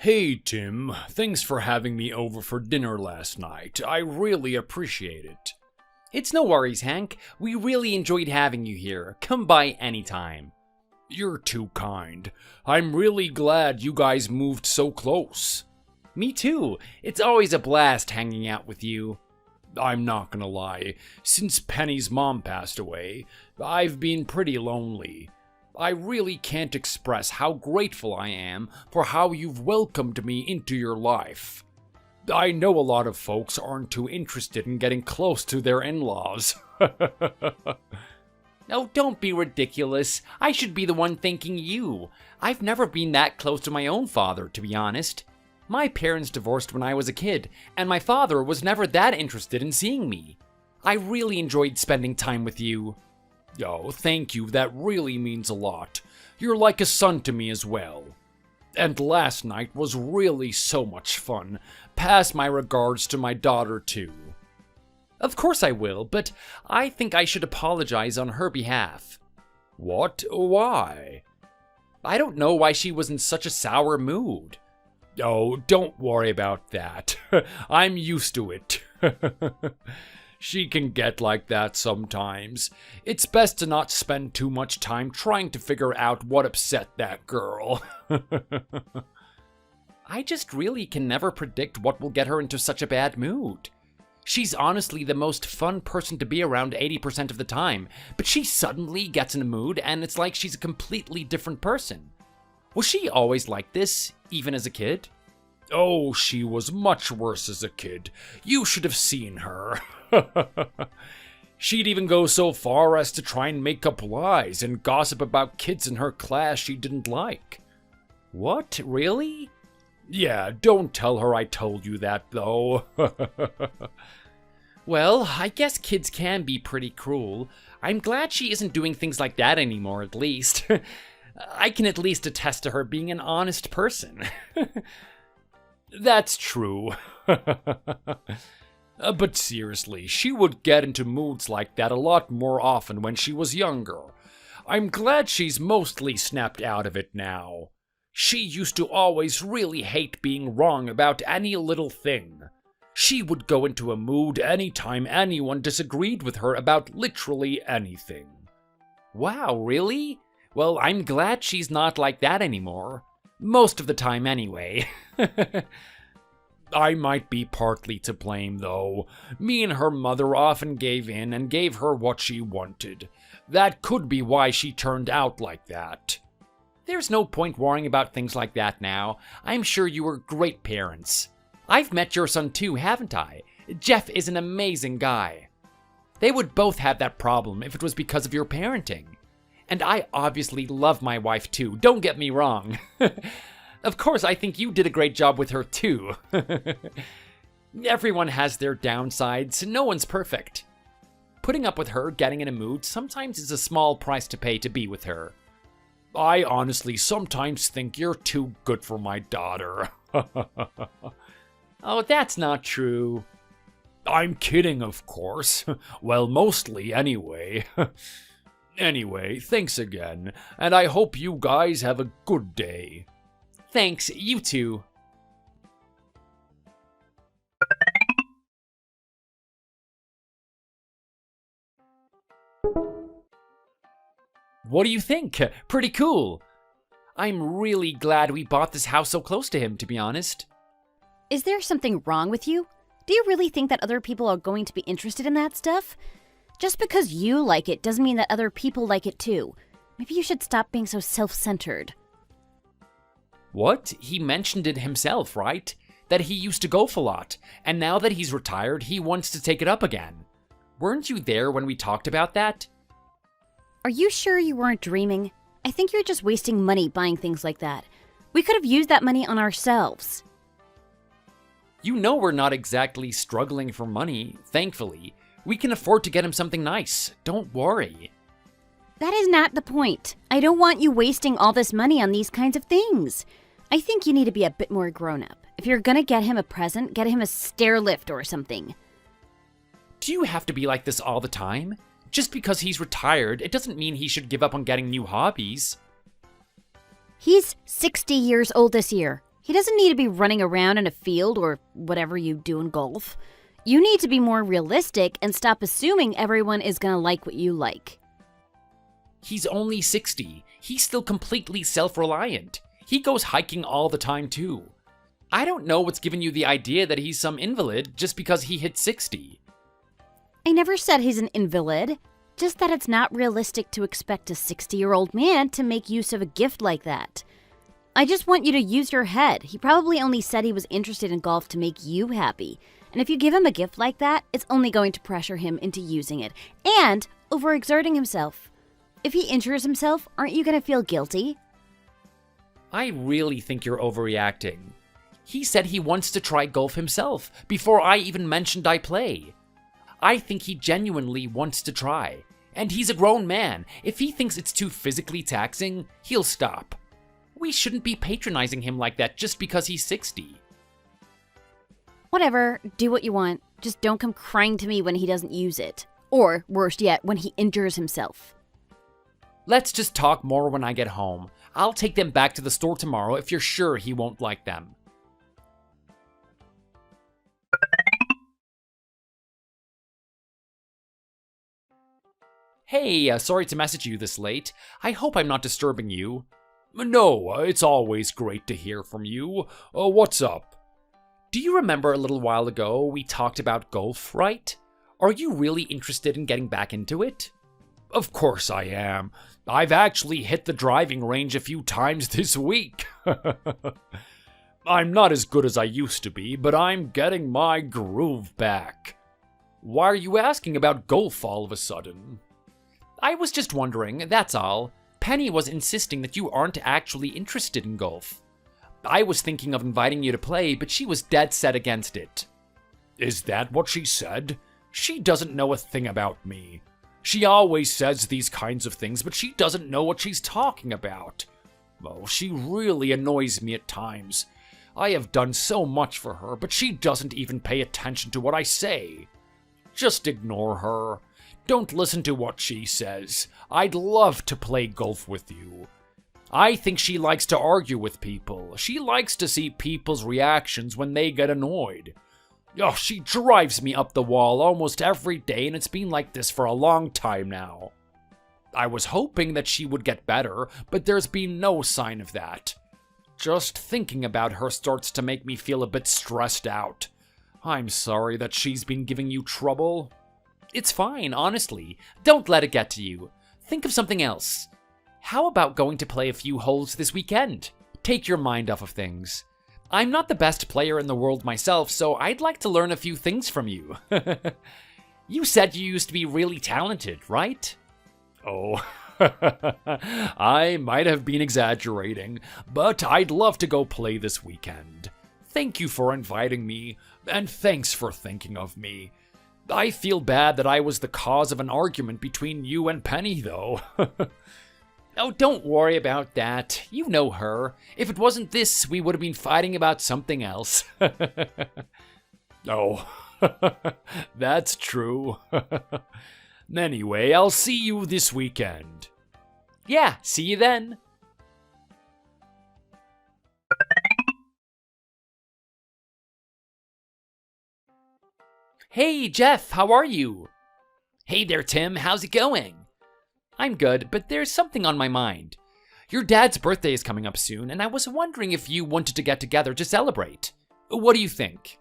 Hey Tim, thanks for having me over for dinner last night. I really appreciate it. It's no worries, Hank. We really enjoyed having you here. Come by anytime. You're too kind. I'm really glad you guys moved so close. Me too. It's always a blast hanging out with you. I'm not gonna lie. Since Penny's mom passed away, I've been pretty lonely. I really can't express how grateful I am for how you've welcomed me into your life. I know a lot of folks aren't too interested in getting close to their in-laws. No, don't be ridiculous. I should be the one thanking you. I've never been that close to my own father, to be honest. My parents divorced when I was a kid, and my father was never that interested in seeing me. I really enjoyed spending time with you. Oh, thank you. That really means a lot. You're like a son to me as well. And last night was really so much fun. Pass my regards to my daughter, too. Of course I will, but I think I should apologize on her behalf. What? Why? I don't know why she was in such a sour mood. Oh, don't worry about that. I'm used to it. She can get like that sometimes. It's best to not spend too much time trying to figure out what upset that girl. I just really can never predict what will get her into such a bad mood. She's honestly the most fun person to be around 80% of the time, but she suddenly gets in a mood and it's like she's a completely different person. Was she always like this, even as a kid? Oh, she was much worse as a kid. You should have seen her. She'd even go so far as to try and make up lies and gossip about kids in her class she didn't like. What? Really? Yeah, don't tell her I told you that, though. Well, I guess kids can be pretty cruel. I'm glad she isn't doing things like that anymore, at least. I can at least attest to her being an honest person. That's true. But seriously, she would get into moods like that a lot more often when she was younger. I'm glad she's mostly snapped out of it now. She used to always really hate being wrong about any little thing. She would go into a mood anytime anyone disagreed with her about literally anything. Wow, really? Well, I'm glad she's not like that anymore. Most of the time, anyway. I might be partly to blame, though. Me and her mother often gave in and gave her what she wanted. That could be why she turned out like that. There's no point worrying about things like that now. I'm sure you were great parents. I've met your son too, haven't I? Jeff is an amazing guy. They would both have that problem if it was because of your parenting. And I obviously love my wife too, don't get me wrong. Of course, I think you did a great job with her too. Everyone has their downsides, no one's perfect. Putting up with her getting in a mood sometimes is a small price to pay to be with her. I honestly sometimes think you're too good for my daughter. Oh, that's not true. I'm kidding, of course. Well, mostly anyway. Anyway, thanks again, and I hope you guys have a good day. Thanks, you too. What do you think? Pretty cool. I'm really glad we bought this house so close to him, to be honest. Is there something wrong with you? Do you really think that other people are going to be interested in that stuff? Just because you like it doesn't mean that other people like it too. Maybe you should stop being so self-centered. What? He mentioned it himself, right? That he used to golf a lot, and now that he's retired, he wants to take it up again. Weren't you there when we talked about that? Are you sure you weren't dreaming? I think you're just wasting money buying things like that. We could have used that money on ourselves. You know we're not exactly struggling for money, thankfully. We can afford to get him something nice. Don't worry. That is not the point. I don't want you wasting all this money on these kinds of things. I think you need to be a bit more grown-up. If you're gonna get him a present, get him a stair lift or something. Do you have to be like this all the time? Just because he's retired, it doesn't mean he should give up on getting new hobbies. He's 60 years old this year. He doesn't need to be running around in a field or whatever you do in golf. You need to be more realistic and stop assuming everyone is gonna like what you like. He's only 60. He's still completely self-reliant. He goes hiking all the time too. I don't know what's given you the idea that he's some invalid just because he hit 60. I never said he's an invalid, just that it's not realistic to expect a 60-year-old man to make use of a gift like that. I just want you to use your head. He probably only said he was interested in golf to make you happy. And if you give him a gift like that, it's only going to pressure him into using it and overexerting himself. If he injures himself, aren't you going to feel guilty? I really think you're overreacting. He said he wants to try golf himself before I even mentioned I play. I think he genuinely wants to try. And he's a grown man. If he thinks it's too physically taxing, he'll stop. We shouldn't be patronizing him like that just because he's 60. Whatever, do what you want. Just don't come crying to me when he doesn't use it. Or, worst yet, when he injures himself. Let's just talk more when I get home. I'll take them back to the store tomorrow if you're sure he won't like them. Hey, sorry to message you this late. I hope I'm not disturbing you. No, it's always great to hear from you. What's up? Do you remember a little while ago we talked about golf, right? Are you really interested in getting back into it? Of course I am. I've actually hit the driving range a few times this week. I'm not as good as I used to be, but I'm getting my groove back. Why are you asking about golf all of a sudden? I was just wondering, that's all. Penny was insisting that you aren't actually interested in golf. I was thinking of inviting you to play, but she was dead set against it. Is that what she said? She doesn't know a thing about me. She always says these kinds of things, but she doesn't know what she's talking about. Oh, she really annoys me at times. I have done so much for her, but she doesn't even pay attention to what I say. Just ignore her. Don't listen to what she says. I'd love to play golf with you. I think she likes to argue with people. She likes to see people's reactions when they get annoyed. Oh, she drives me up the wall almost every day, and it's been like this for a long time now. I was hoping that she would get better, but there's been no sign of that. Just thinking about her starts to make me feel a bit stressed out. I'm sorry that she's been giving you trouble. It's fine, honestly. Don't let it get to you. Think of something else. How about going to play a few holes this weekend? Take your mind off of things. I'm not the best player in the world myself, so I'd like to learn a few things from you. You said you used to be really talented, right? Oh, I might have been exaggerating, but I'd love to go play this weekend. Thank you for inviting me, and thanks for thinking of me. I feel bad that I was the cause of an argument between you and Penny, though. Oh, don't worry about that. You know her. If it wasn't this, we would have been fighting about something else. Oh, that's true. Anyway, I'll see you this weekend. Yeah, see you then. Hey, Jeff, how are you? Hey there, Tim, how's it going? I'm good, but there's something on my mind. Your dad's birthday is coming up soon, and I was wondering if you wanted to get together to celebrate. What do you think?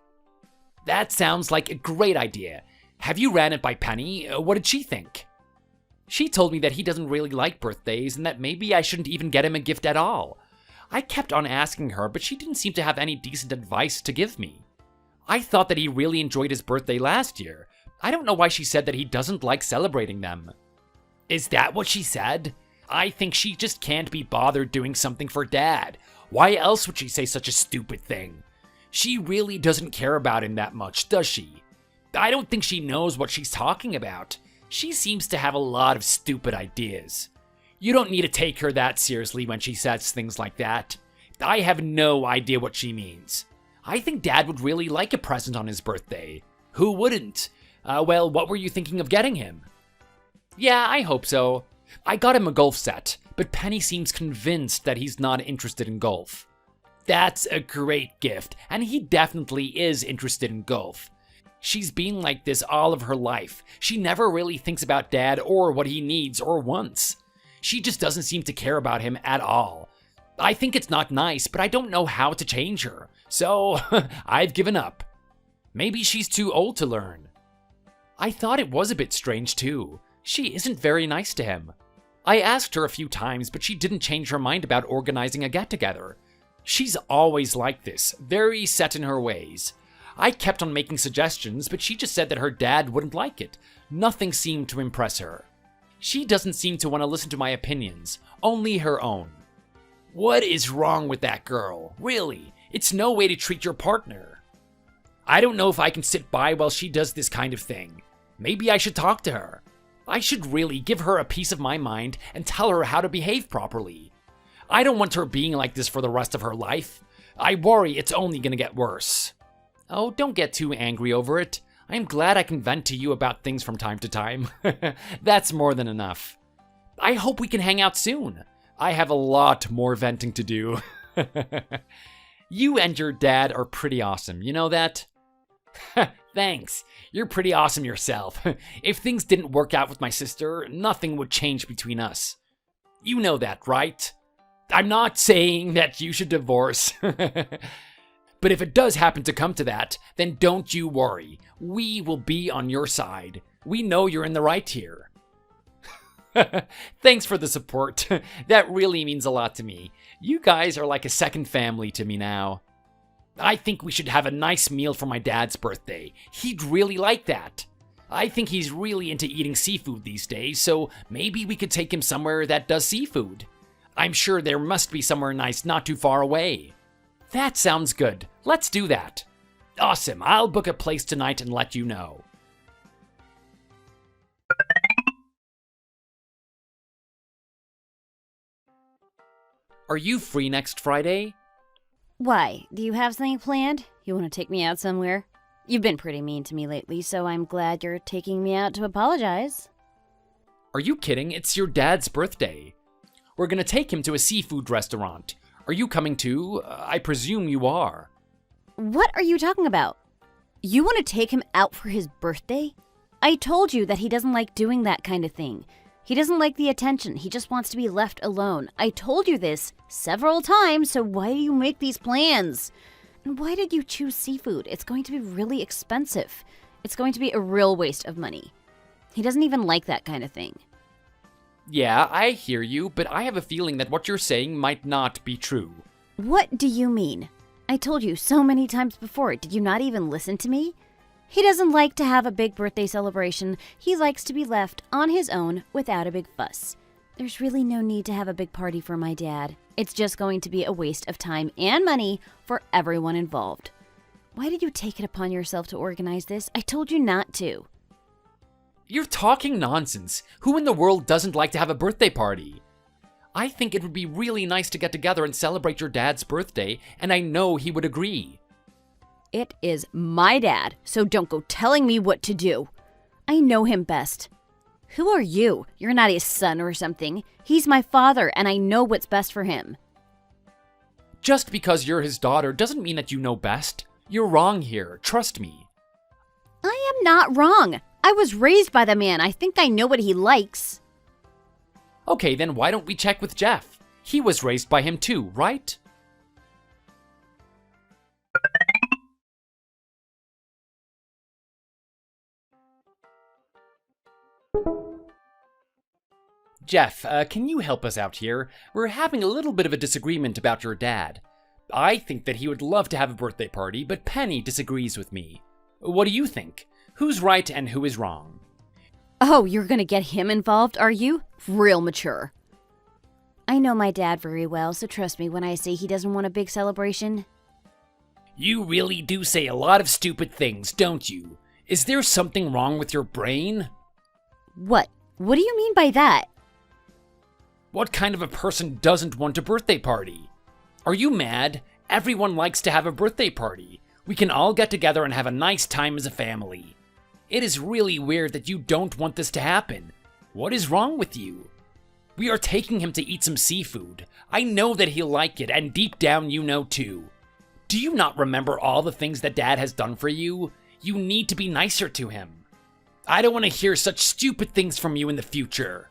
That sounds like a great idea. Have you ran it by Penny? What did she think? She told me that he doesn't really like birthdays and that maybe I shouldn't even get him a gift at all. I kept on asking her, but she didn't seem to have any decent advice to give me. I thought that he really enjoyed his birthday last year. I don't know why she said that he doesn't like celebrating them. Is that what she said? I think she just can't be bothered doing something for Dad. Why else would she say such a stupid thing? She really doesn't care about him that much, does she? I don't think she knows what she's talking about. She seems to have a lot of stupid ideas. You don't need to take her that seriously when she says things like that. I have no idea what she means. I think Dad would really like a present on his birthday. Who wouldn't? Well, what were you thinking of getting him? Yeah, I hope so. I got him a golf set, but Penny seems convinced that he's not interested in golf. That's a great gift, and he definitely is interested in golf. She's been like this all of her life. She never really thinks about Dad or what he needs or wants. She just doesn't seem to care about him at all. I think it's not nice, but I don't know how to change her. So, I've given up. Maybe she's too old to learn. I thought it was a bit strange too. She isn't very nice to him. I asked her a few times, but she didn't change her mind about organizing a get-together. She's always like this, very set in her ways. I kept on making suggestions, but she just said that her dad wouldn't like it. Nothing seemed to impress her. She doesn't seem to want to listen to my opinions, only her own. What is wrong with that girl? Really, it's no way to treat your partner. I don't know if I can sit by while she does this kind of thing. Maybe I should talk to her. I should really give her a piece of my mind and tell her how to behave properly. I don't want her being like this for the rest of her life. I worry it's only gonna get worse. Oh, don't get too angry over it. I'm glad I can vent to you about things from time to time. That's more than enough. I hope we can hang out soon. I have a lot more venting to do. You and your dad are pretty awesome, you know that? Thanks. You're pretty awesome yourself. If things didn't work out with my sister, nothing would change between us. You know that, right? I'm not saying that you should divorce. But if it does happen to come to that, then don't you worry. We will be on your side. We know you're in the right here. Thanks for the support. That really means a lot to me. You guys are like a second family to me now. I think we should have a nice meal for my dad's birthday. He'd really like that. I think he's really into eating seafood these days, so maybe we could take him somewhere that does seafood. I'm sure there must be somewhere nice not too far away. That sounds good. Let's do that. Awesome. I'll book a place tonight and let you know. Are you free next Friday? Why? Do you have something planned? You want to take me out somewhere? You've been pretty mean to me lately, so I'm glad you're taking me out to apologize. Are you kidding? It's your dad's birthday. We're gonna take him to a seafood restaurant. Are you coming too? I presume you are. What are you talking about? You want to take him out for his birthday? I told you that he doesn't like doing that kind of thing. He doesn't like the attention. He just wants to be left alone. I told you this several times, so why do you make these plans? And why did you choose seafood? It's going to be really expensive. It's going to be a real waste of money. He doesn't even like that kind of thing. Yeah, I hear you, but I have a feeling that what you're saying might not be true. What do you mean? I told you so many times before. Did you not even listen to me? He doesn't like to have a big birthday celebration. He likes to be left on his own without a big fuss. There's really no need to have a big party for my dad. It's just going to be a waste of time and money for everyone involved. Why did you take it upon yourself to organize this? I told you not to. You're talking nonsense. Who in the world doesn't like to have a birthday party? I think it would be really nice to get together and celebrate your dad's birthday, and I know he would agree. It is my dad, so don't go telling me what to do. I know him best. Who are you? You're not his son or something. He's my father, and I know what's best for him. Just because you're his daughter doesn't mean that you know best. You're wrong here, trust me. I am not wrong. I was raised by the man. I think I know what he likes. Okay, then why don't we check with Jeff? He was raised by him too, right? Jeff, can you help us out here? We're having a little bit of a disagreement about your dad. I think that he would love to have a birthday party, but Penny disagrees with me. What do you think? Who's right and who is wrong? Oh, you're gonna get him involved, are you? Real mature. I know my dad very well, so trust me when I say he doesn't want a big celebration. You really do say a lot of stupid things, don't you? Is there something wrong with your brain? What? What do you mean by that? What kind of a person doesn't want a birthday party? Are you mad? Everyone likes to have a birthday party. We can all get together and have a nice time as a family. It is really weird that you don't want this to happen. What is wrong with you? We are taking him to eat some seafood. I know that he'll like it, and deep down you know too. Do you not remember all the things that Dad has done for you? You need to be nicer to him. I don't want to hear such stupid things from you in the future.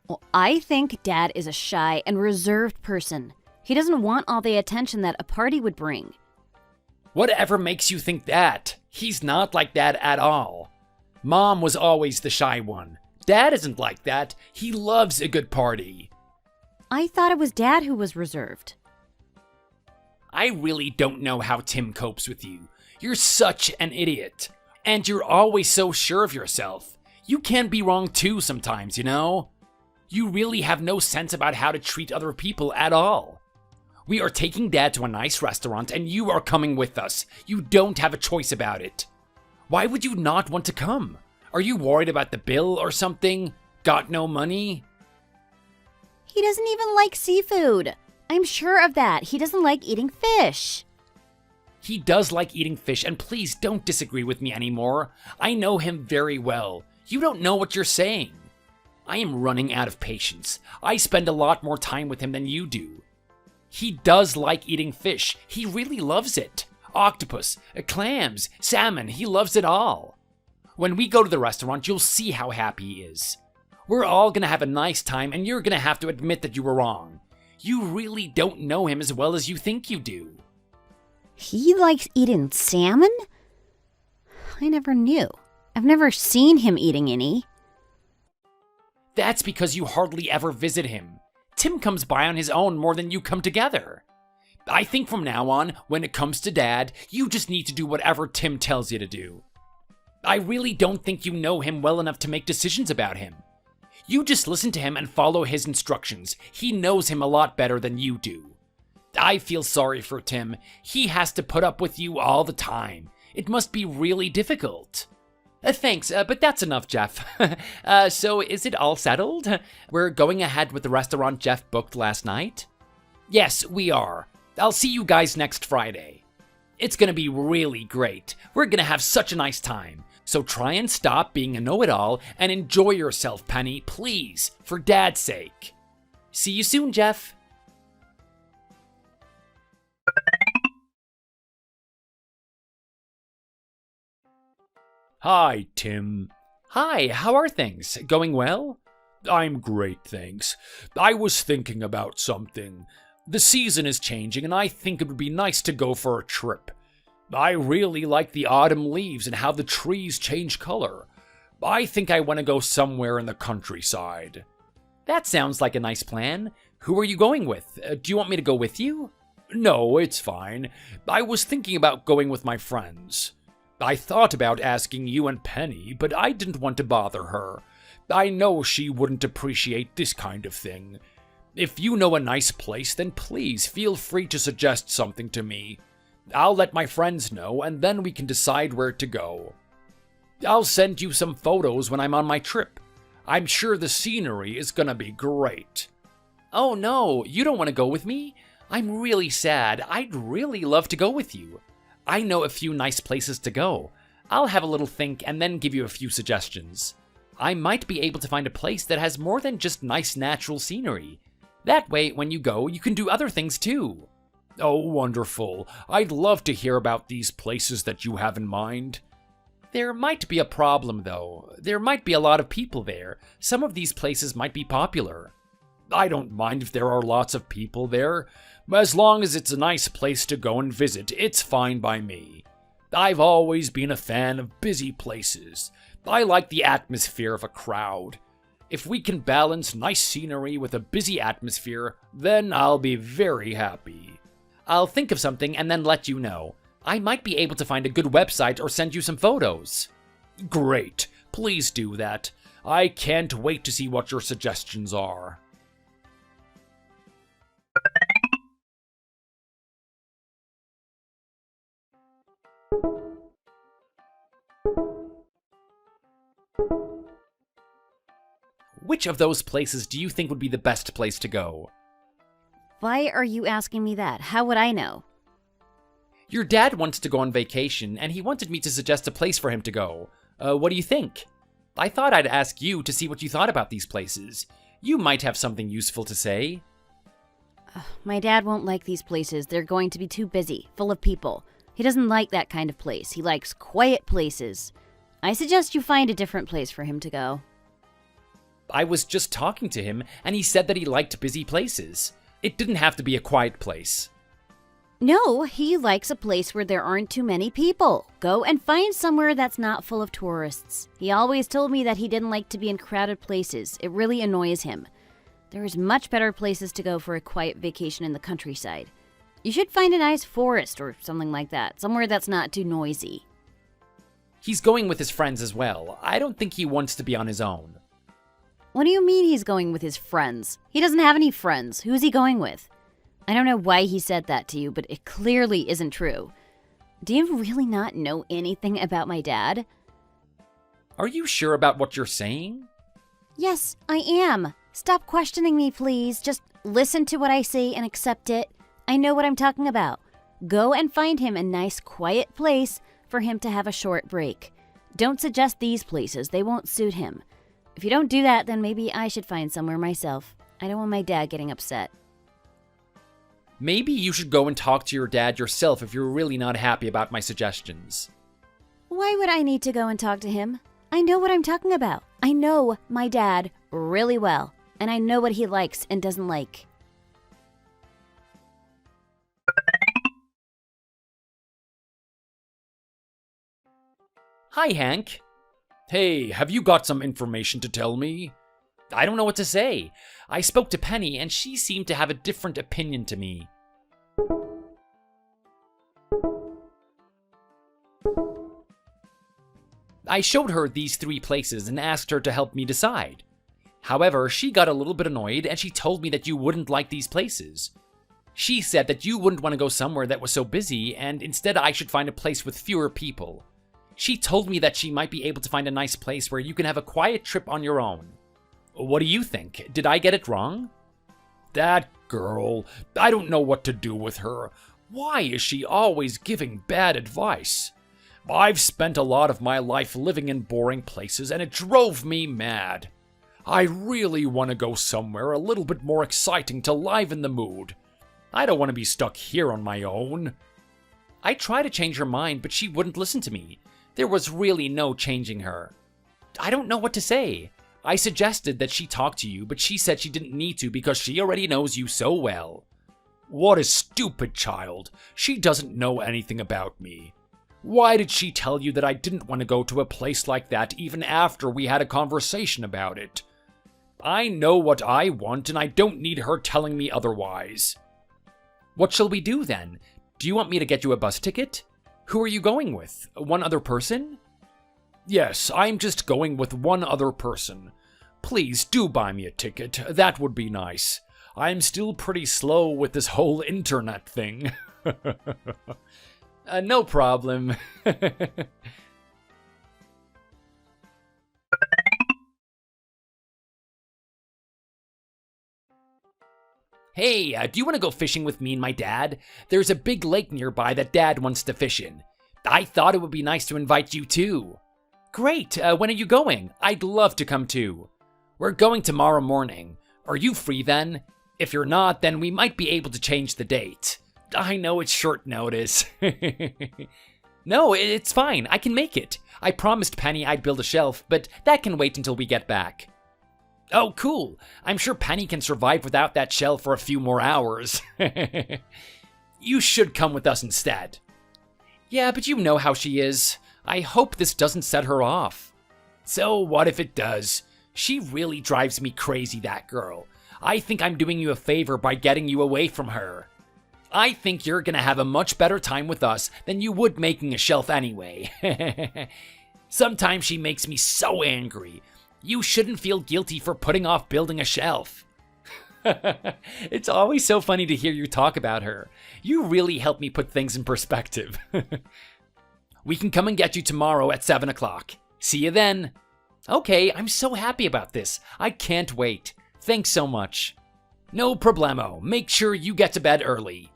Well, I think Dad is a shy and reserved person. He doesn't want all the attention that a party would bring. Whatever makes you think that? He's not like that at all. Mom was always the shy one. Dad isn't like that. He loves a good party. I thought it was Dad who was reserved. I really don't know how Tim copes with you. You're such an idiot. And you're always so sure of yourself. You can be wrong too sometimes, you know? You really have no sense about how to treat other people at all. We are taking Dad to a nice restaurant and you are coming with us. You don't have a choice about it. Why would you not want to come? Are you worried about the bill or something? Got no money? He doesn't even like seafood. I'm sure of that. He doesn't like eating fish. He does like eating fish, and please don't disagree with me anymore. I know him very well. You don't know what you're saying. I am running out of patience. I spend a lot more time with him than you do. He does like eating fish. He really loves it. Octopus, clams, salmon, he loves it all. When we go to the restaurant, you'll see how happy he is. We're all gonna have a nice time, and you're gonna have to admit that you were wrong. You really don't know him as well as you think you do. He likes eating salmon? I never knew. I've never seen him eating any. That's because you hardly ever visit him. Tim comes by on his own more than you come together. I think from now on, when it comes to Dad, you just need to do whatever Tim tells you to do. I really don't think you know him well enough to make decisions about him. You just listen to him and follow his instructions. He knows him a lot better than you do. I feel sorry for Tim. He has to put up with you all the time. It must be really difficult. Thanks, but that's enough, Jeff. So is it all settled? We're going ahead with the restaurant Jeff booked last night? Yes, we are. I'll see you guys next Friday. It's gonna be really great. We're gonna have such a nice time. So try and stop being a know-it-all and enjoy yourself, Penny, please, for Dad's sake. See you soon, Jeff. Hi, Tim. Hi, how are things? Going well? I'm great, thanks. I was thinking about something. The season is changing, and I think it would be nice to go for a trip. I really like the autumn leaves and how the trees change color. I think I want to go somewhere in the countryside. That sounds like a nice plan. Who are you going with? Do you want me to go with you? No, it's fine. I was thinking about going with my friends. I thought about asking you and Penny, but I didn't want to bother her. I know she wouldn't appreciate this kind of thing. If you know a nice place, then please feel free to suggest something to me. I'll let my friends know, and then we can decide where to go. I'll send you some photos when I'm on my trip. I'm sure the scenery is gonna be great. Oh no, you don't want to go with me? I'm really sad. I'd really love to go with you. I know a few nice places to go. I'll have a little think and then give you a few suggestions. I might be able to find a place that has more than just nice natural scenery. That way, when you go, you can do other things too. Oh, wonderful. I'd love to hear about these places that you have in mind. There might be a problem, though. There might be a lot of people there. Some of these places might be popular. I don't mind if there are lots of people there. As long as it's a nice place to go and visit, it's fine by me. I've always been a fan of busy places. I like the atmosphere of a crowd. If we can balance nice scenery with a busy atmosphere, then I'll be very happy. I'll think of something and then let you know. I might be able to find a good website or send you some photos. Great. Please do that. I can't wait to see what your suggestions are. Which of those places do you think would be the best place to go? Why are you asking me that? How would I know? Your dad wants to go on vacation, and he wanted me to suggest a place for him to go. What do you think? I thought I'd ask you to see what you thought about these places. You might have something useful to say. My dad won't like these places. They're going to be too busy, full of people. He doesn't like that kind of place. He likes quiet places. I suggest you find a different place for him to go. I was just talking to him, and he said that he liked busy places. It didn't have to be a quiet place. No, he likes a place where there aren't too many people. Go and find somewhere that's not full of tourists. He always told me that he didn't like to be in crowded places. It really annoys him. There's much better places to go for a quiet vacation in the countryside. You should find a nice forest or something like that, somewhere that's not too noisy. He's going with his friends as well. I don't think he wants to be on his own. What do you mean he's going with his friends? He doesn't have any friends. Who's he going with? I don't know why he said that to you, but it clearly isn't true. Do you really not know anything about my dad? Are you sure about what you're saying? Yes, I am. Stop questioning me, please. Just listen to what I say and accept it. I know what I'm talking about. Go and find him a nice, quiet place for him to have a short break. Don't suggest these places. They won't suit him. If you don't do that, then maybe I should find somewhere myself. I don't want my dad getting upset. Maybe you should go and talk to your dad yourself if you're really not happy about my suggestions. Why would I need to go and talk to him? I know what I'm talking about. I know my dad really well, and I know what he likes and doesn't like. Hi, Hank. Hey, have you got some information to tell me? I don't know what to say. I spoke to Penny, and she seemed to have a different opinion to me. I showed her these 3 places and asked her to help me decide. However, she got a little bit annoyed, and she told me that you wouldn't like these places. She said that you wouldn't want to go somewhere that was so busy, and instead I should find a place with fewer people. She told me that she might be able to find a nice place where you can have a quiet trip on your own. What do you think? Did I get it wrong? That girl, I don't know what to do with her. Why is she always giving bad advice? I've spent a lot of my life living in boring places, and it drove me mad. I really want to go somewhere a little bit more exciting to liven the mood. I don't want to be stuck here on my own. I tried to change her mind, but she wouldn't listen to me. There was really no changing her. I don't know what to say. I suggested that she talk to you, but she said she didn't need to because she already knows you so well. What a stupid child. She doesn't know anything about me. Why did she tell you that I didn't want to go to a place like that even after we had a conversation about it? I know what I want, and I don't need her telling me otherwise. What shall we do then? Do you want me to get you a bus ticket? Who are you going with? One other person? Yes, I'm just going with one other person. Please do buy me a ticket. That would be nice. I'm still pretty slow with this whole internet thing. No problem. Hey, do you want to go fishing with me and my dad? There's a big lake nearby that Dad wants to fish in. I thought it would be nice to invite you too. Great, when are you going? I'd love to come too. We're going tomorrow morning. Are you free then? If you're not, then we might be able to change the date. I know it's short notice. No, it's fine. I can make it. I promised Penny I'd build a shelf, but that can wait until we get back. Oh, cool. I'm sure Penny can survive without that shelf for a few more hours. You should come with us instead. Yeah, but you know how she is. I hope this doesn't set her off. So what if it does? She really drives me crazy, that girl. I think I'm doing you a favor by getting you away from her. I think you're gonna have a much better time with us than you would making a shelf anyway. Sometimes she makes me so angry. You shouldn't feel guilty for putting off building a shelf. It's always so funny to hear you talk about her. You really help me put things in perspective. We can come and get you tomorrow at 7 o'clock. See you then. Okay, I'm so happy about this. I can't wait. Thanks so much. No problemo. Make sure you get to bed early.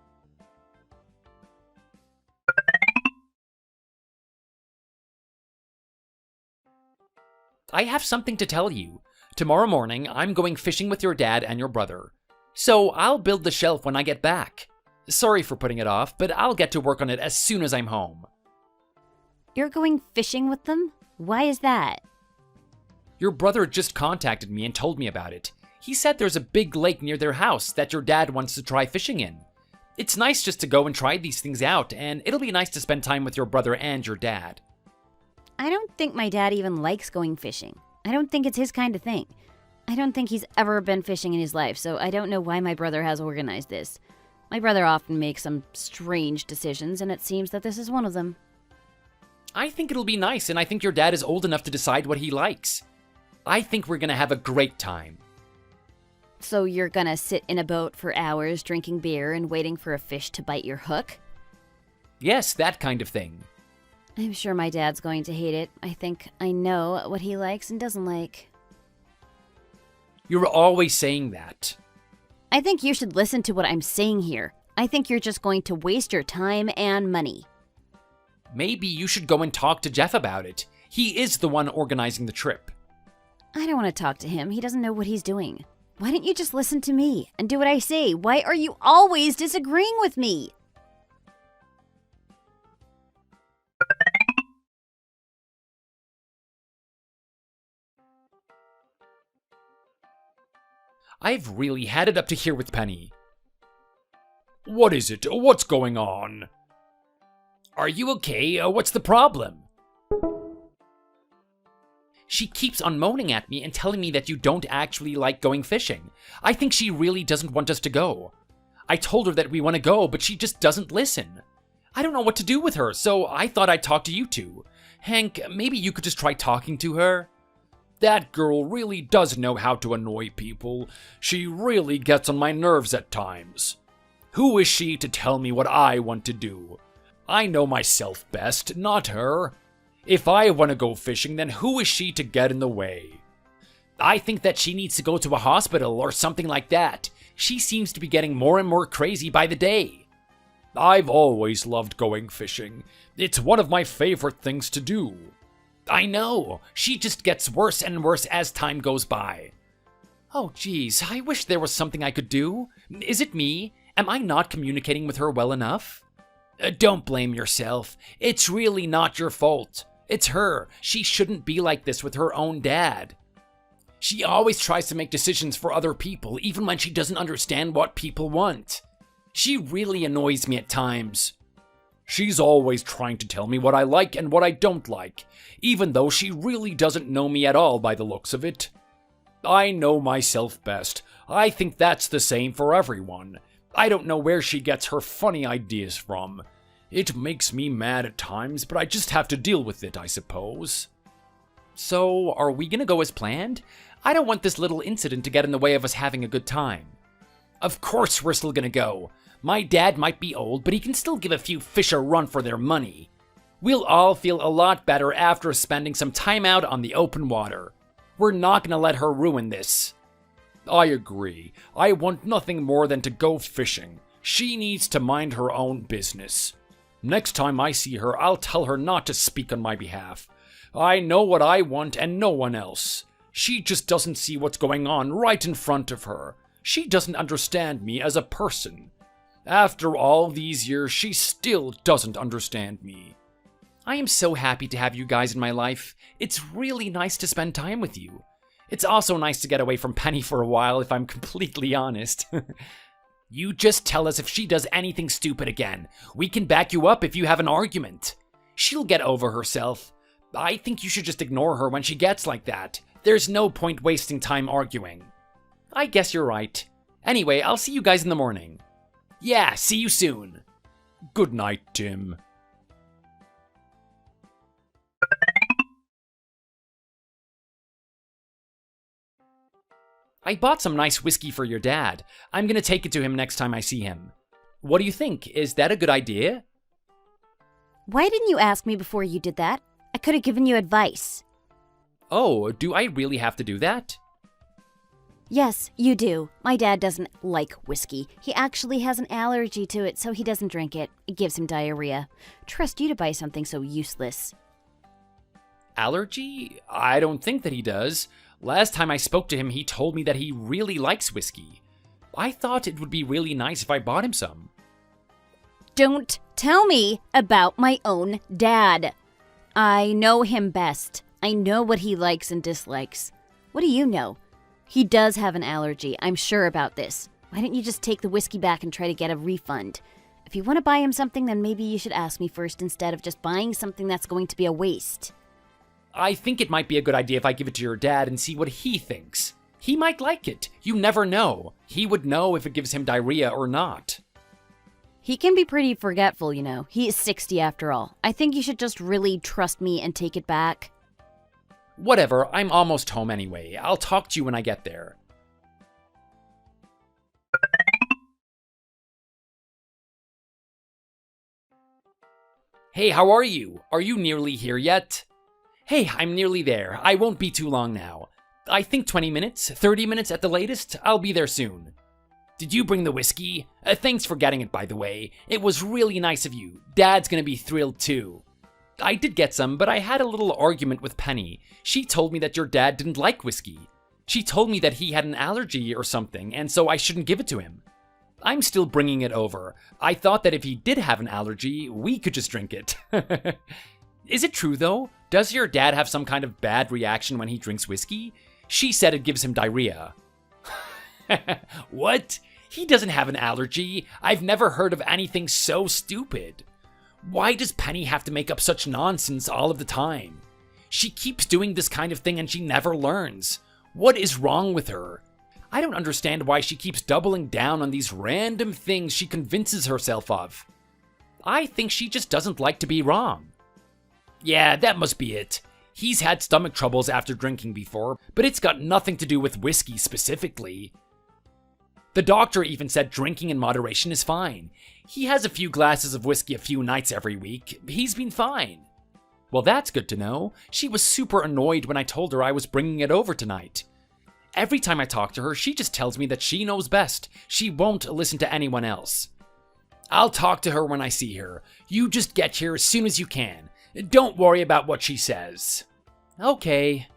I have something to tell you. Tomorrow morning, I'm going fishing with your dad and your brother. So I'll build the shelf when I get back. Sorry for putting it off, but I'll get to work on it as soon as I'm home. You're going fishing with them? Why is that? Your brother just contacted me and told me about it. He said there's a big lake near their house that your dad wants to try fishing in. It's nice just to go and try these things out, and it'll be nice to spend time with your brother and your dad. I don't think my dad even likes going fishing. I don't think it's his kind of thing. I don't think he's ever been fishing in his life, so I don't know why my brother has organized this. My brother often makes some strange decisions, and it seems that this is one of them. I think it'll be nice, and I think your dad is old enough to decide what he likes. I think we're gonna have a great time. So you're gonna sit in a boat for hours drinking beer and waiting for a fish to bite your hook? Yes, that kind of thing. I'm sure my dad's going to hate it. I think I know what he likes and doesn't like. You're always saying that. I think you should listen to what I'm saying here. I think you're just going to waste your time and money. Maybe you should go and talk to Jeff about it. He is the one organizing the trip. I don't want to talk to him. He doesn't know what he's doing. Why don't you just listen to me and do what I say? Why are you always disagreeing with me? I've really had it up to here with Penny. What is it? What's going on? Are you okay? What's the problem? She keeps on moaning at me and telling me that you don't actually like going fishing. I think she really doesn't want us to go. I told her that we want to go, but she just doesn't listen. I don't know what to do with her, so I thought I'd talk to you two. Hank, maybe you could just try talking to her? That girl really does know how to annoy people. She really gets on my nerves at times. Who is she to tell me what I want to do? I know myself best, not her. If I want to go fishing, then who is she to get in the way? I think that she needs to go to a hospital or something like that. She seems to be getting more and more crazy by the day. I've always loved going fishing. It's one of my favorite things to do. I know. She just gets worse and worse as time goes by. Oh, geez, I wish there was something I could do. Is it me? Am I not communicating with her well enough? Don't blame yourself. It's really not your fault. It's her. She shouldn't be like this with her own dad. She always tries to make decisions for other people, even when she doesn't understand what people want. She really annoys me at times. She's always trying to tell me what I like and what I don't like, even though she really doesn't know me at all by the looks of it. I know myself best. I think that's the same for everyone. I don't know where she gets her funny ideas from. It makes me mad at times, but I just have to deal with it, I suppose. So, are we gonna go as planned? I don't want this little incident to get in the way of us having a good time. Of course we're still gonna go. My dad might be old, but he can still give a few fish a run for their money. We'll all feel a lot better after spending some time out on the open water. We're not gonna let her ruin this. I agree. I want nothing more than to go fishing. She needs to mind her own business. Next time I see her, I'll tell her not to speak on my behalf. I know what I want and no one else. She just doesn't see what's going on right in front of her. She doesn't understand me as a person. After all these years, she still doesn't understand me. I am so happy to have you guys in my life. It's really nice to spend time with you. It's also nice to get away from Penny for a while, if I'm completely honest. You just tell us if she does anything stupid again. We can back you up if you have an argument. She'll get over herself. I think you should just ignore her when she gets like that. There's no point wasting time arguing. I guess you're right. Anyway, I'll see you guys in the morning. Yeah, see you soon. Good night, Tim. I bought some nice whiskey for your dad. I'm gonna take it to him next time I see him. What do you think? Is that a good idea? Why didn't you ask me before you did that? I could have given you advice. Oh, do I really have to do that? Yes, you do. My dad doesn't like whiskey. He actually has an allergy to it, so he doesn't drink it. It gives him diarrhea. Trust you to buy something so useless. Allergy? I don't think that he does. Last time I spoke to him, he told me that he really likes whiskey. I thought it would be really nice if I bought him some. Don't tell me about my own dad. I know him best. I know what he likes and dislikes. What do you know? He does have an allergy. I'm sure about this. Why don't you just take the whiskey back and try to get a refund? If you want to buy him something, then maybe you should ask me first instead of just buying something that's going to be a waste. I think it might be a good idea if I give it to your dad and see what he thinks. He might like it. You never know. He would know if it gives him diarrhea or not. He can be pretty forgetful, you know. He is 60 after all. I think you should just really trust me and take it back. Whatever, I'm almost home anyway. I'll talk to you when I get there. Hey, how are you? Are you nearly here yet? Hey, I'm nearly there. I won't be too long now. I think 20 minutes, 30 minutes at the latest. I'll be there soon. Did you bring the whiskey? Thanks for getting it, by the way. It was really nice of you. Dad's gonna be thrilled too. I did get some, but I had a little argument with Penny. She told me that your dad didn't like whiskey. She told me that he had an allergy or something, and so I shouldn't give it to him. I'm still bringing it over. I thought that if he did have an allergy, we could just drink it. Is it true, though? Does your dad have some kind of bad reaction when he drinks whiskey? She said it gives him diarrhea. What? He doesn't have an allergy. I've never heard of anything so stupid. Why does Penny have to make up such nonsense all of the time? She keeps doing this kind of thing and she never learns. What is wrong with her? I don't understand why she keeps doubling down on these random things she convinces herself of. I think she just doesn't like to be wrong. Yeah, that must be it. He's had stomach troubles after drinking before, but it's got nothing to do with whiskey specifically. The doctor even said drinking in moderation is fine. He has a few glasses of whiskey a few nights every week. He's been fine. Well, that's good to know. She was super annoyed when I told her I was bringing it over tonight. Every time I talk to her, she just tells me that she knows best. She won't listen to anyone else. I'll talk to her when I see her. You just get here as soon as you can. Don't worry about what she says. Okay.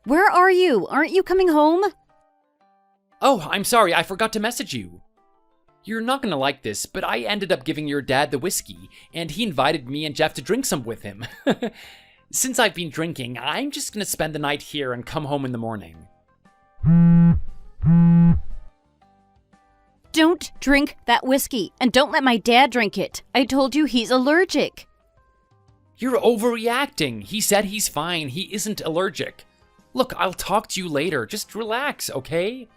Where are you? Aren't you coming home? Oh, I'm sorry, I forgot to message you. You're not gonna like this, but I ended up giving your dad the whiskey, and he invited me and Jeff to drink some with him. Since I've been drinking, I'm just gonna spend the night here and come home in the morning. Don't drink that whiskey, and don't let my dad drink it. I told you he's allergic. You're overreacting. He said he's fine. He isn't allergic. Look, I'll talk to you later. Just relax, okay?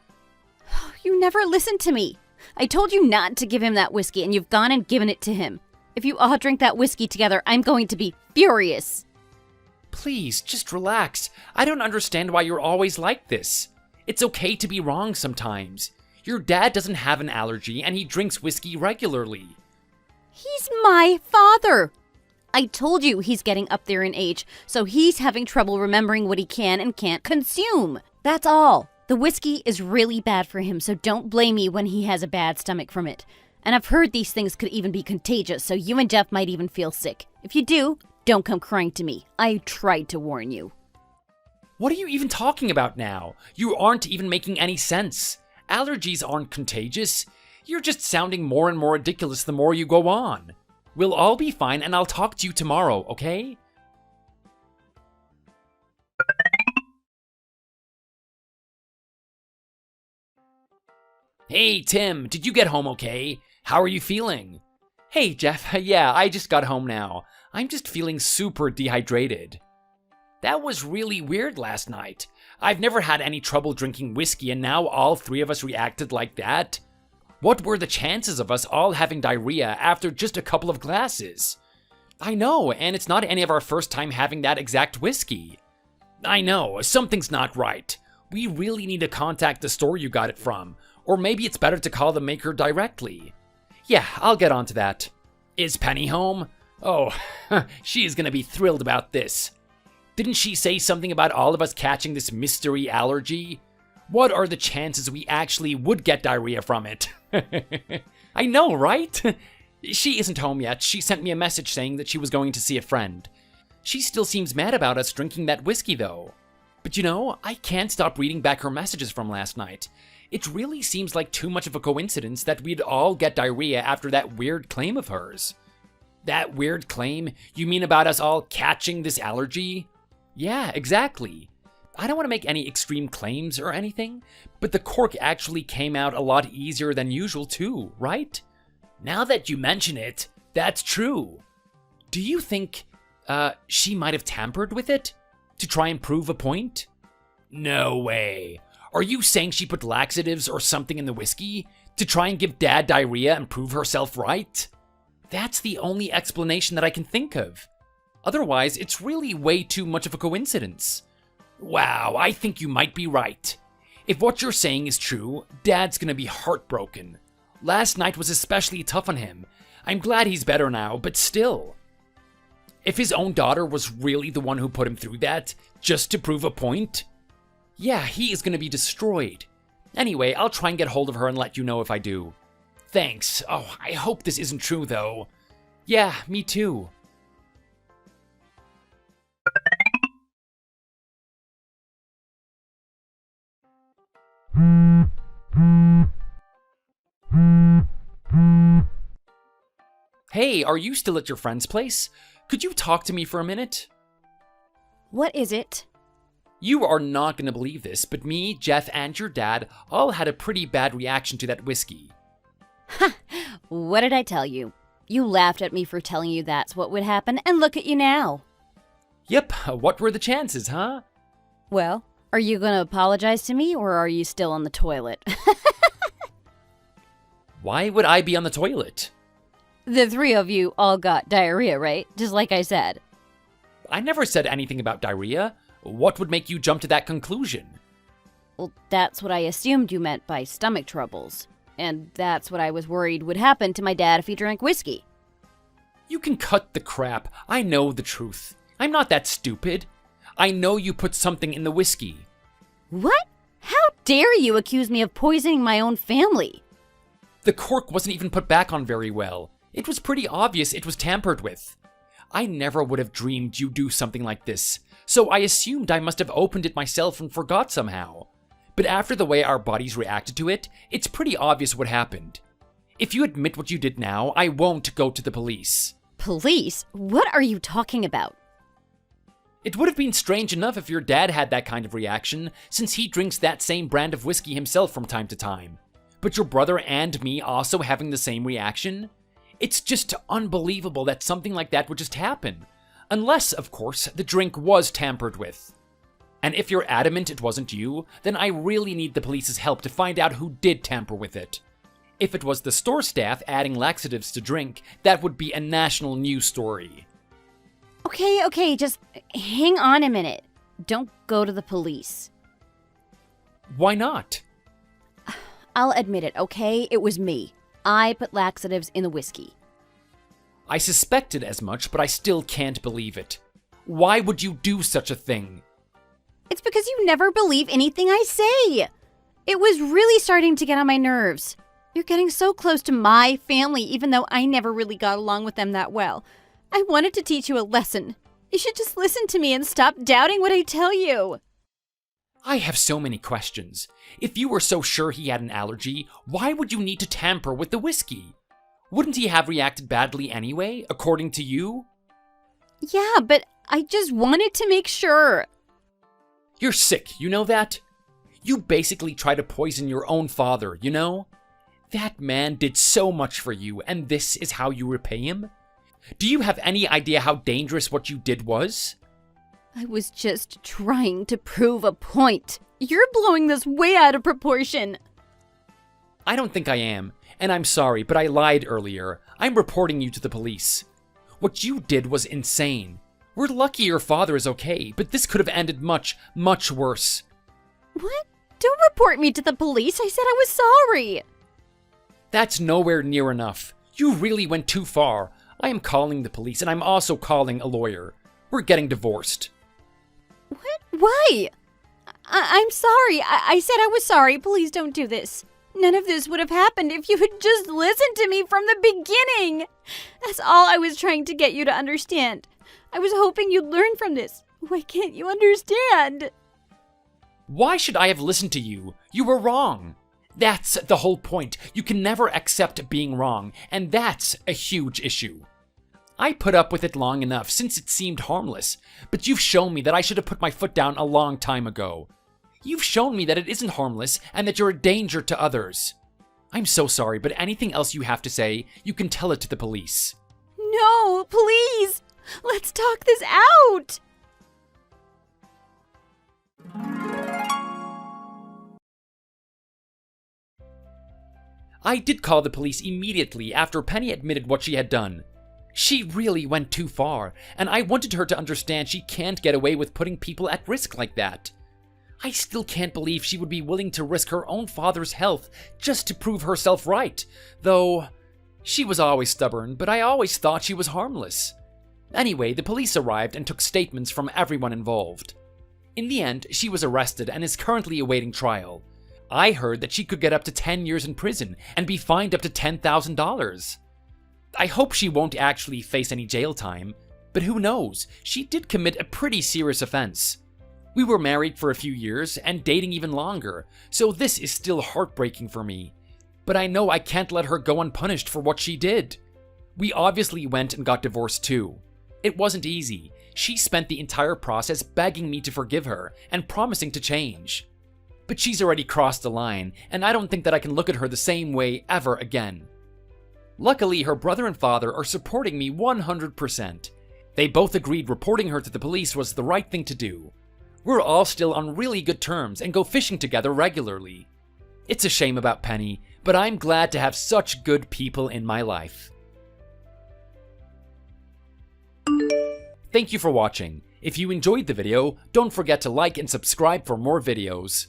You never listened to me. I told you not to give him that whiskey, and you've gone and given it to him. If you all drink that whiskey together, I'm going to be furious. Please, just relax. I don't understand why you're always like this. It's okay to be wrong sometimes. Your dad doesn't have an allergy, and he drinks whiskey regularly. He's my father. I told you he's getting up there in age, so he's having trouble remembering what he can and can't consume. That's all. The whiskey is really bad for him, so don't blame me when he has a bad stomach from it. And I've heard these things could even be contagious, so you and Jeff might even feel sick. If you do, don't come crying to me. I tried to warn you. What are you even talking about now? You aren't even making any sense. Allergies aren't contagious. You're just sounding more and more ridiculous the more you go on. We'll all be fine, and I'll talk to you tomorrow, okay? Hey, Tim, did you get home okay? How are you feeling? Hey, Jeff, yeah, I just got home now. I'm just feeling super dehydrated. That was really weird last night. I've never had any trouble drinking whiskey, and now all three of us reacted like that. What were the chances of us all having diarrhea after just a couple of glasses? I know, and it's not any of our first time having that exact whiskey. I know, something's not right. We really need to contact the store you got it from, or maybe it's better to call the maker directly. Yeah, I'll get onto that. Is Penny home? Oh, she is gonna be thrilled about this. Didn't she say something about all of us catching this mystery allergy? What are the chances we actually would get diarrhea from it? I know, right? She isn't home yet. She sent me a message saying that she was going to see a friend. She still seems mad about us drinking that whiskey, though. But I can't stop reading back her messages from last night. It really seems like too much of a coincidence that we'd all get diarrhea after that weird claim of hers. That weird claim? You mean about us all catching this allergy? Yeah, exactly. I don't want to make any extreme claims or anything, but the cork actually came out a lot easier than usual too, right? Now that you mention it, that's true. Do you think, she might have tampered with it? To try and prove a point? No way. Are you saying she put laxatives or something in the whiskey to try and give Dad diarrhea and prove herself right? That's the only explanation that I can think of. Otherwise, it's really way too much of a coincidence. Wow, I think you might be right. If what you're saying is true, Dad's gonna be heartbroken. Last night was especially tough on him. I'm glad he's better now, but still. If his own daughter was really the one who put him through that, just to prove a point, yeah, he is gonna be destroyed. Anyway, I'll try and get hold of her and let you know if I do. Thanks. Oh, I hope this isn't true, though. Yeah, me too. Hey, are you still at your friend's place? Could you talk to me for a minute? What is it? You are not going to believe this, but me, Jeff, and your dad all had a pretty bad reaction to that whiskey. Ha! What did I tell you? You laughed at me for telling you that's what would happen, and look at you now. Yep, what were the chances, huh? Well, are you going to apologize to me, or are you still on the toilet? Why would I be on the toilet? The three of you all got diarrhea, right? Just like I said. I never said anything about diarrhea. What would make you jump to that conclusion? Well, that's what I assumed you meant by stomach troubles. And that's what I was worried would happen to my dad if he drank whiskey. You can cut the crap. I know the truth. I'm not that stupid. I know you put something in the whiskey. What? How dare you accuse me of poisoning my own family? The cork wasn't even put back on very well. It was pretty obvious it was tampered with. I never would have dreamed you'd do something like this, so I assumed I must have opened it myself and forgot somehow. But after the way our bodies reacted to it, it's pretty obvious what happened. If you admit what you did now, I won't go to the police. Police? What are you talking about? It would have been strange enough if your dad had that kind of reaction, since he drinks that same brand of whiskey himself from time to time. But your brother and me also having the same reaction? It's just unbelievable that something like that would just happen. Unless, of course, the drink was tampered with. And if you're adamant it wasn't you, then I really need the police's help to find out who did tamper with it. If it was the store staff adding laxatives to drink, that would be a national news story. Okay, just hang on a minute. Don't go to the police. Why not? I'll admit it, okay? It was me. I put laxatives in the whiskey. I suspected as much, but I still can't believe it. Why would you do such a thing? It's because you never believe anything I say. It was really starting to get on my nerves. You're getting so close to my family, even though I never really got along with them that well. I wanted to teach you a lesson. You should just listen to me and stop doubting what I tell you. I have so many questions. If you were so sure he had an allergy, why would you need to tamper with the whiskey? Wouldn't he have reacted badly anyway, according to you? Yeah, but I just wanted to make sure. You're sick, you know that? You basically tried to poison your own father, you know? That man did so much for you, and this is how you repay him? Do you have any idea how dangerous what you did was? I was just trying to prove a point. You're blowing this way out of proportion. I don't think I am, and I'm sorry, but I lied earlier. I'm reporting you to the police. What you did was insane. We're lucky your father is okay, but this could have ended much, much worse. What? Don't report me to the police. I said I was sorry. That's nowhere near enough. You really went too far. I am calling the police, and I'm also calling a lawyer. We're getting divorced. What? Why? I'm sorry. I said I was sorry. Please don't do this. None of this would have happened if you had just listened to me from the beginning. That's all I was trying to get you to understand. I was hoping you'd learn from this. Why can't you understand? Why should I have listened to you? You were wrong. That's the whole point. You can never accept being wrong, and that's a huge issue. I put up with it long enough since it seemed harmless, but you've shown me that I should have put my foot down a long time ago. You've shown me that it isn't harmless and that you're a danger to others. I'm so sorry, but anything else you have to say, you can tell it to the police. No, please. Let's talk this out. I did call the police immediately after Penny admitted what she had done. She really went too far, and I wanted her to understand she can't get away with putting people at risk like that. I still can't believe she would be willing to risk her own father's health just to prove herself right, though she was always stubborn, but I always thought she was harmless. Anyway, the police arrived and took statements from everyone involved. In the end, she was arrested and is currently awaiting trial. I heard that she could get up to 10 years in prison and be fined up to $10,000. I hope she won't actually face any jail time, but who knows? She did commit a pretty serious offense. We were married for a few years and dating even longer, so this is still heartbreaking for me. But I know I can't let her go unpunished for what she did. We obviously went and got divorced too. It wasn't easy. She spent the entire process begging me to forgive her and promising to change. But she's already crossed the line, and I don't think that I can look at her the same way ever again. Luckily, her brother and father are supporting me 100%. They both agreed reporting her to the police was the right thing to do. We're all still on really good terms and go fishing together regularly. It's a shame about Penny, but I'm glad to have such good people in my life. Thank you for watching. If you enjoyed the video, don't forget to like and subscribe for more videos.